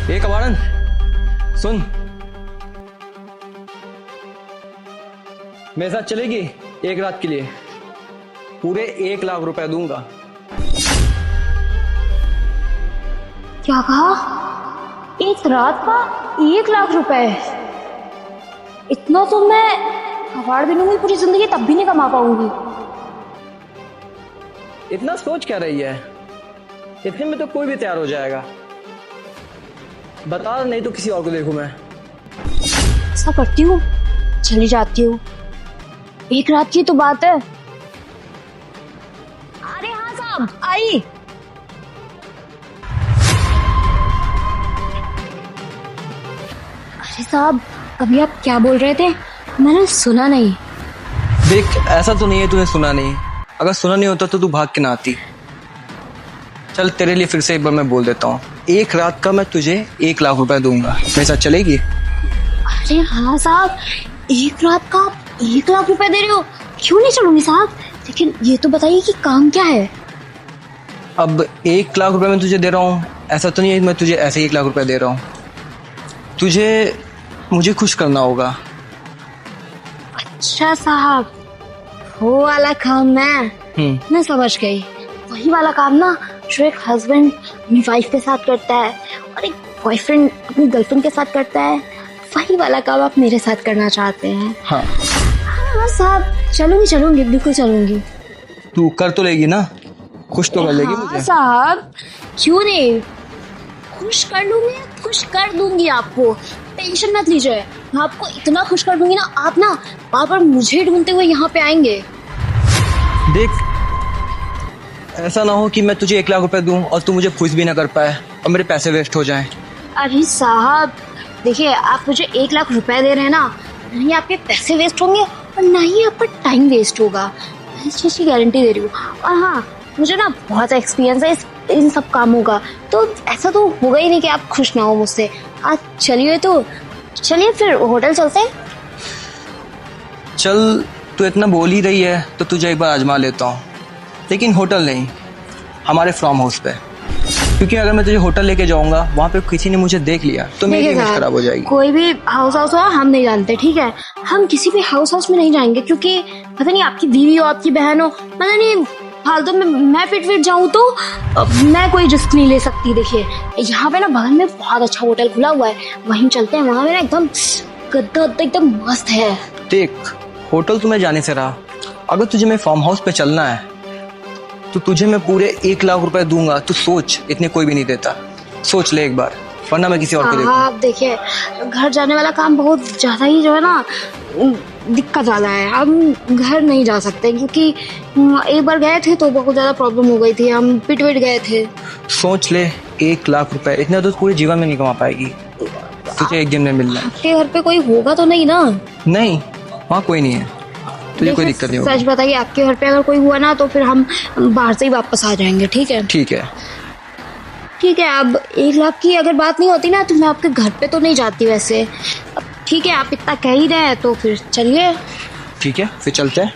ए कबाड़न, सुन, मेरे साथ चलेगी एक रात के लिए? पूरे 1 लाख रुपए दूंगा। क्या कहा? एक रात का 1 लाख रुपए? इतना तो मैं कबाड़ बिनूंगी पूरी जिंदगी तब भी नहीं कमा पाऊंगी। इतना सोच क्या रही है? इतने में तो कोई भी तैयार हो जाएगा। बता, नहीं तो किसी और को देखूं मैं। ऐसा करती हूँ, चली जाती हूँ। एक रात की तो बात है। अरे हाँ साहब, आई। अरे साहब, अभी आप क्या बोल रहे थे? मैंने सुना नहीं। देख, ऐसा तो नहीं है तूने सुना नहीं। अगर सुना नहीं होता तो तू भाग के ना आती। चल, तेरे लिए फिर से एक बार मैं बोल देता हूँ, एक रात का मैं तुझे 1 लाख रुपए दूंगा। मेरे साथ चलेगी? अरे हाँ साहब, एक रात का आप 1 लाख रुपए दे रहे हो? क्यों नहीं चलूंगी साहब, लेकिन ये तो बताइए कि काम क्या है? अब 1 लाख रुपए मैं तुझे दे रहा हूँ, ऐसा तो नहीं है मैं तुझे ऐसे 1 लाख रुपए दे रहा हूँ। तुझे मुझे खुश करना होगा। अच्छा साहब, वो वाला काम मैं समझ गई। वही वाला काम ना जो एक हस्बैंड अपनी वाइफ के साथ करता है और एक बॉयफ्रेंड अपनी गर्लफ्रेंड के साथ करता है, वही वाला काम आप मेरे साथ करना चाहते हैं। हाँ हाँ साहब, चलूंगी, बिल्कुल चलूंगी। तू कर तो लेगी ना? खुश तो कर लेगी हाँ मुझे? साहब, क्यों नहीं, खुश कर लूंगी, खुश कर दूंगी आपको। टेंशन मत लीजिए, मैं आपको इतना खुश कर दूंगी ना, आप ना बार बार मुझे ढूंढते हुए यहाँ पे आएंगे। देख, ऐसा ना हो कि मैं तुझे 1 लाख रुपए दूं और तू मुझे खुश भी ना कर पाए और मेरे पैसे वेस्ट हो जाएं। अरे साहब देखिए, आप मुझे 1 लाख रुपए दे रहे हैं ना, नहीं आपके पैसे वेस्ट होंगे और ना ही आपका टाइम वेस्ट होगा, मैं इस चीज़ की गारंटी दे रही हूँ। और हाँ, मुझे ना बहुत एक्सपीरियंस है इन सब कामों का, तो ऐसा तो होगा ही नहीं कि आप खुश ना हो मुझसे। आज चलिए, तो चलिए फिर होटल चलते हैं। चल, तू इतना बोल ही रही है तो तुझे एक बार आजमा लेता हूँ, लेकिन होटल नहीं, हमारे फार्म हाउस पे। क्योंकि अगर मैं तुझे होटल लेके जाऊंगा, वहाँ पे किसी ने मुझे देख लिया तो मेरी इमेज खराब हो जाएगी। कोई भी हाउस हो हम नहीं जानते, ठीक है? हम किसी भी हाउस में नहीं जाएंगे, क्योंकि पता नहीं आपकी बीवी हो, आपकी बहन हो, पता नहीं फालतू में मैं फिट जाऊं तो मैं कोई रिस्क नहीं ले सकती। देखिए, यहाँ पे ना बगल में बहुत अच्छा होटल खुला हुआ है, वहीं चलते हैं। वहाँ पे ना एकदम गद्दा एकदम मस्त है। देख, होटल तुम्हें जाने से रहा, अगर तुझे मेरे फार्म हाउस पे चलना है तो तुझे मैं पूरे 1 लाख रुपए दूंगा। तू सोच, इतने कोई भी नहीं देता। सोच ले एक बार, वरना मैं किसी और को देखूं। आप देखिए, घर जाने वाला काम बहुत ज्यादा ही जो है ना दिक्कत ज्यादा है। हम घर नहीं जा सकते, क्योंकि एक बार गए थे तो बहुत ज्यादा प्रॉब्लम हो गई थी, हम पिट गए थे। सोच ले, 1 लाख रुपए इतना तो पूरे जीवन में नहीं कमा पाएगी। तुझे एक दिन में मिल रहा है। आपके घर पे कोई होगा तो नहीं ना? नहीं, वहाँ कोई नहीं है, तुझे कोई दिक्कत नहीं होगी। सच बताइए, आपके घर पे अगर कोई हुआ ना तो फिर हम बाहर से ही वापस आ जाएंगे, ठीक है? ठीक है। ठीक है, अब 1 लाख की अगर बात नहीं होती ना तो मैं आपके घर पे तो नहीं जाती वैसे। अब ठीक है, आप इतना कह ही रहे हैं तो फिर चलिए। ठीक है, फिर चलते हैं।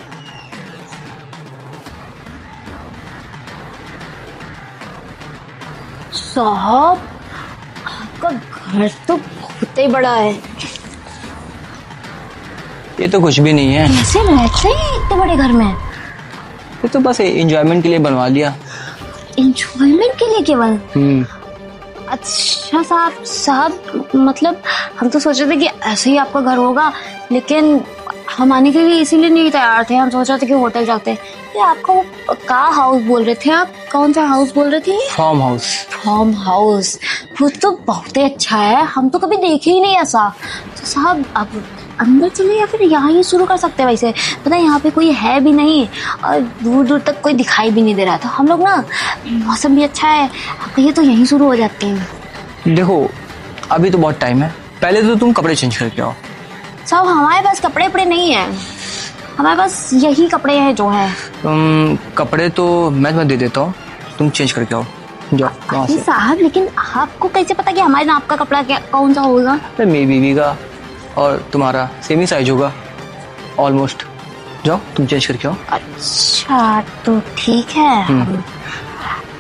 साहब, आपका घर तो बहुत ही बड़ा है। ये तो कुछ भी नहीं है। कैसे रहते हैं इतने बड़े घर में? ये तो बस एंजॉयमेंट के लिए बनवा लिया। एंजॉयमेंट के लिए केवल? अच्छा साहब, मतलब हम तो सोच रहे थे कि ऐसे ही आपका घर होगा, लेकिन हम आने के लिए इसीलिए नहीं तैयार थे। हम सोच रहे थे कि होटल जाते हैं। ये आपका वो का हाउस बोल रहे थे आप? कौन सा हाउस बोल रहे थे? Farm house. फार्म हाउस, वो तो बहुत ही अच्छा है, हम तो कभी देखे ही नहीं ऐसा। तो साहब, अब अंदर चले या फिर यहाँ ही शुरू कर सकते हैं? वैसे पता है यहाँ पे कोई है भी नहीं और दूर दूर तक कोई दिखाई भी नहीं दे रहा था। हम लोग ना, मौसम भी अच्छा है, आप कहिए तो यहीं शुरू हो जाते हैं। देखो, अभी तो बहुत टाइम है, पहले तो तुम कपड़े चेंज करके आओ। साहब, हमारे पास कपड़े वपड़े नहीं है, हमारे पास यही कपड़े हैं जो है। कपड़े तो मैं तुम्हें दे देता हूँ, तुम चेंज करके आओ। जाओ वहाँ से। साहब, लेकिन आपको कैसे पता कि हमारे नाप का कपड़ा कौन सा होगा? मेरी बीवी का और तुम्हारा सेम ही साइज होगा ऑलमोस्ट। जाओ, तुम चेंज करके आओ। अच्छा, तो ठीक है,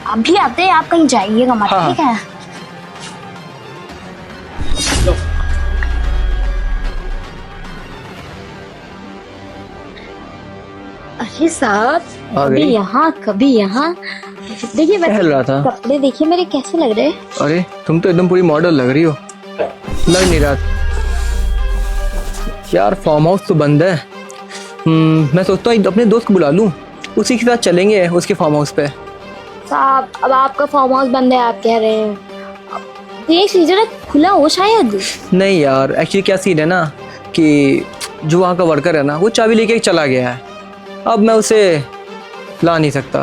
अभी आते हैं, आप कहीं जाइएगा मत, ठीक है? देखिए साहब, आ कभी गई। यहाँ कभी यहाँ। देखिए टहल रहा था। कपड़े देखिए मेरे कैसे लग रहे हैं। अरे तुम तो एकदम पूरी मॉडल लग रही हो। लग नहीं रहा यार, फार्म हाउस तो बंद है। मैं सोचता हूँ अपने दोस्त को बुला लूँ, उसी के साथ चलेंगे उसके फार्म हाउस पे। साहब अब आपका फार्म हाउस बंद है आप कह रहे हैं, देख लीजिए ना खुला हो शायद। नहीं यार, एक्चुअली क्या सीन है ना कि जो वहाँ का वर्कर है ना वो चाबी लेके चला गया है। अब मैं उसे ला नहीं सकता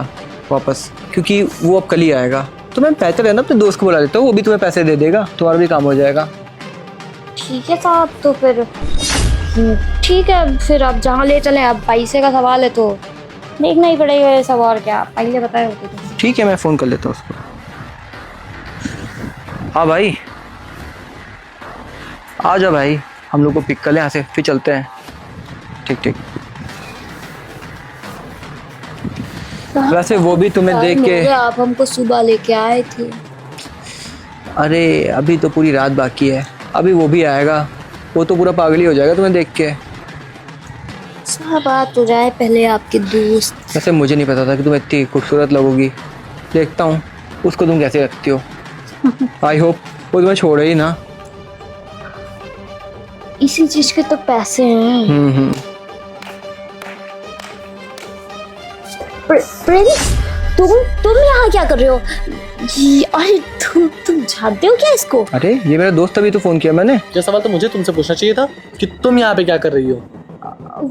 वापस, क्योंकि वो अब कल ही आएगा। तो मैं बेहतर है ना अपने दोस्त को बुला लेता हूँ, वो भी तुम्हें पैसे दे देगा, तुम्हारा भी काम हो जाएगा। ठीक है साहब, तो फिर ठीक है, फिर आप जहाँ ले चले। अब पैसे का सवाल है तो देखना ही पड़ेगा ये सब, और क्या पहले बताए होते तो। ठीक है, मैं फ़ोन कर लेता हूँ उसको। हाँ भाई, आ जा भाई, हम लोग को पिक कर ले यहाँ से, फिर चलते हैं। ठीक ठीक। वैसे वो भी तुम्हें देख के, आप हमको सुबह लेके आए थे। अरे अभी तो पूरी रात बाकी है, अभी वो भी आएगा, वो तो पूरा पागल ही हो जाएगा तुम्हें देख के। साहब बात हो जाए पहले आपके दोस्त। वैसे मुझे नहीं पता था कि तुम इतनी खूबसूरत लगोगी। देखता हूँ उसको तुम कैसे रखती हो। आई होप वो तुम्हें छोड़े ही ना। इसी चीज के तो पैसे हैं। प्रिंस, तुम यहाँ क्या कर रहे हो? अरे तुम जानते हो क्या इसको? अरे ये मेरा दोस्त, अभी तो फ़ोन किया मैंने। ये सवाल तो मुझे तुमसे पूछना चाहिए था कि तुम यहाँ पे क्या कर रही हो।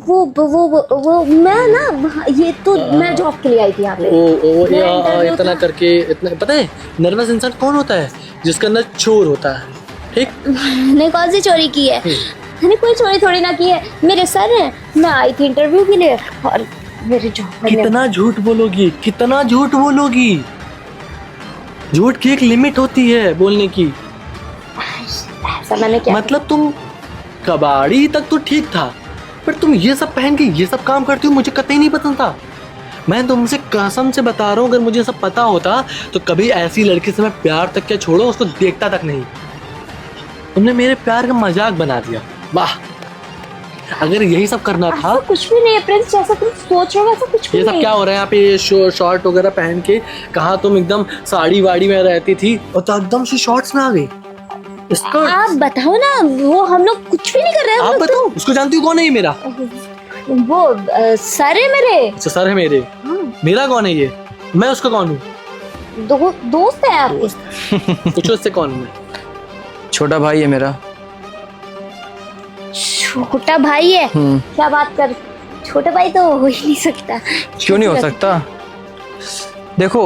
वो मैं ना, ये तो मैं जॉब के लिए आई थी यहाँ पे। ओ मेरा interview इतना था। करके इतना पता है, नर्वस इंसान कौन होता है? जिसके अंदर चोर होता है। ठीक, मैंने कौन सी चोरी की है? मैंने कोई चोरी थोड़ी ना की है। मेरे सर हैं, मैं आई थी इंटरव्यू के लिए और मेरी जॉब करने। कितना झूठ बोलोगी, कितना झूठ बोलोगी? झूठ की एक लिमिट होती है बोलने की। ऐसा मैंने क्या? मतलब तुम कबाड़ी तक तो ठीक था, पर तुम ये सब पहन के ये सब काम करती हो, मुझे कतई नहीं पसंद था। मैं तुमसे कसम से बता रहा हूँ, अगर मुझे सब पता होता तो कभी ऐसी लड़की से मैं प्यार तक क्या छोड़ो, उसको देखता तक नहीं। तुमने मेरे प्यार का मजाक बना दिया। वाह, अगर यही सब करना था। ऐसा कुछ भी नहीं है प्रिंस, जैसा तुम सोच रहे हो वैसा कुछ भी ये सब नहीं क्या हो रहा है यहाँ पे? ये शॉर्ट वगैरह पहन के, कहाँ तुम एकदम साड़ी वाड़ी में रहती थी और तो एकदम से शॉर्ट्स में आ गई। इसका आप बताओ ना, वो हम लोग कुछ भी नहीं कर रहे हैं। आप हम लोग बताओ, उसको जानती हो कौन है ये मेरा? वो सर है मेरे। अच्छा, सर है मेरे। हाँ। मेरा कौन है ये? मैं उसका कौन हूँ? दोस्त है आपके। पूछो इससे कौन हूँ मैं? छोटा भाई है मेरा। छोटा भाई है? क्या बात कर, छोटा भाई तो हो ही नहीं सकता। क्यों नहीं हो सकता? देखो,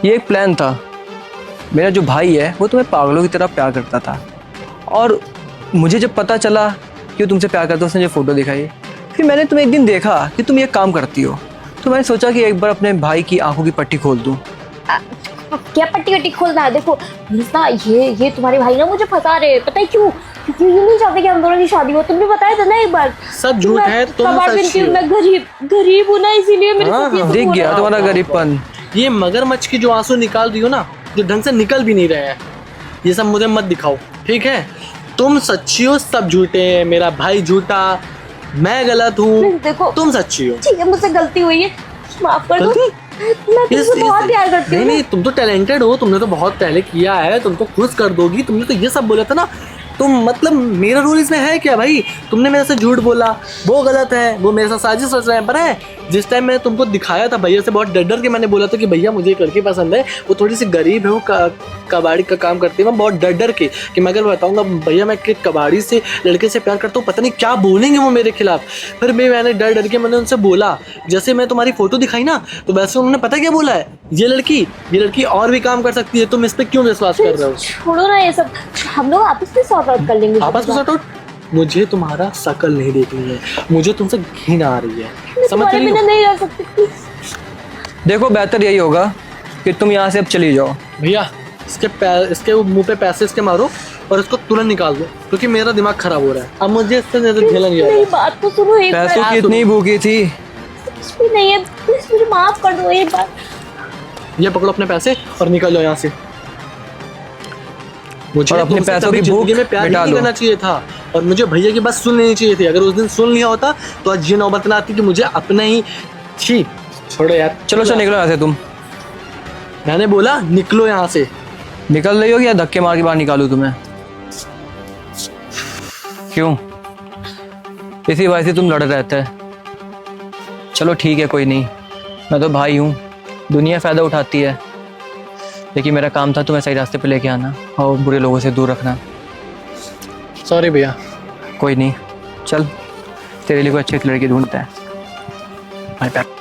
ये एक प्लान था। मेरा जो भाई है वो तुम्हें पागलों की तरह प्यार करता था, और मुझे जब पता चला कि वो तुमसे प्यार करता है, उसने जो फोटो दिखाई, फिर मैंने तुम्हें एक दिन देखा कि तुम ये काम करती हो, तो मैंने सोचा कि एक बार अपने भाई की आंखों की पट्टी खोल दूं। क्या पट्टी वट्टी खोलना है? देखो ना, ये तुम्हारे भाई ना मुझे फंसा रहे हैं। पता है क्यों? क्योंकि ये नहीं चाहते कि हम दोनों की शादी हो। तुमने बताया था ना एक बार। सब झूठ है, तुम सच हो। मैं गरीब हूँ ना, इसीलिए मेरे साथ ये सब दिख हो गया रहा है। तुम्हारा गरीबपन। ये मगरमच्छ की जो आंसू निकाल रही हो ना, जो ढंग से निकल भी नहीं रहे हैं, ये सब मुझे मत दिखाओ, ठीक है? तुम सच्ची हो, सब झूठे हैं। मेरा भाई झूठा, मैं गलत हूँ, देखो तुम सच्ची हो। ठीक है, मुझसे गलती हुई है, माफ कर दो। मैं तुमसे बहुत प्यार करती हूँ। नहीं, तुम तो टैलेंटेड हो, तुमने तो बहुत पहले किया है, तुम तो खुश कर दोगी। तुमने तो ये सब बोला था ना, तुम मतलब मेरा रोल इसमें है क्या भाई? तुमने मेरे से झूठ बोला, वो गलत है, वो मेरे साथ साजिश रच रहे हैं। पता है, जिस टाइम मैंने तुमको दिखाया था भैया से, बहुत डर डर के मैंने बोला था कि भैया मुझे एक लड़की पसंद है, वो थोड़ी सी गरीब है, वो कबाड़ी का काम करती है। मैं बहुत डर डर के कि मैं अगर बताऊंगा भैया मैं कि कबाड़ी से लड़के से प्यार करता हूँ, पता नहीं क्या बोलेंगे वो मेरे खिलाफ। फिर मैंने डर डर के मैंने उनसे बोला, जैसे मैं तुम्हारी फोटो दिखाई ना, तो वैसे उन्होंने पता क्या बोला है, ये लड़की और भी काम कर सकती है, तुम इस पर क्यों विश्वास कर रहे हो? छोड़ो ना ये सब, हम लोग आपस में सॉर्ट आउट कर लेंगे। आपस में सॉर्ट आउट? मुझे तुम्हारा शकल नहीं देखनी है, मुझे तुमसे घिन आ रही है, समझ रही हो? नहीं रह सकती प्लीज। देखो, बेहतर यही होगा कि तुम यहाँ से अब चली जाओ। भैया इसके मुंह पे पैसे इसके मारो और इसको तुरंत निकाल दो, क्योंकि मेरा दिमाग खराब हो रहा है। अब मुझे इससे ज्यादा झेला नहीं आ मेरी रहा। बात तो सुनो एक बार। पैसों की इतनी भूखी थी। कुछ भी नहीं है, प्लीज मुझे माफ कर दो एक बार। ये पकड़ो अपने पैसे और निकल जाओ यहाँ से। मुझे और अपने तुमसे पैसों कभी की भूख जिंदगी में प्यार ही मिटा नहीं लो। करना चाहिए था, और मुझे भैया की बात सुन लेनी चाहिए थी। अगर उस दिन सुन लिया होता तो आज ये नौबत ना आती कि मुझे अपना ही। छी, छोड़ो यार। चलो चल निकलो यहाँ से तुम। मैंने बोला निकलो यहाँ से। निकल रही हो या धक्के मार के बाहर निकालूं तुम्हें? क्यों? इसी वजह से तुम लड़ रहते हैं। चलो ठीक है, कोई नहीं, मैं तो भाई हूँ, दुनिया फ़ायदा उठाती है, लेकिन मेरा काम था तुम्हें सही रास्ते पे लेके आना और बुरे लोगों से दूर रखना। सॉरी भैया। कोई नहीं, चल तेरे लिए कोई अच्छी लड़की ढूंढते हैं। Bye bye.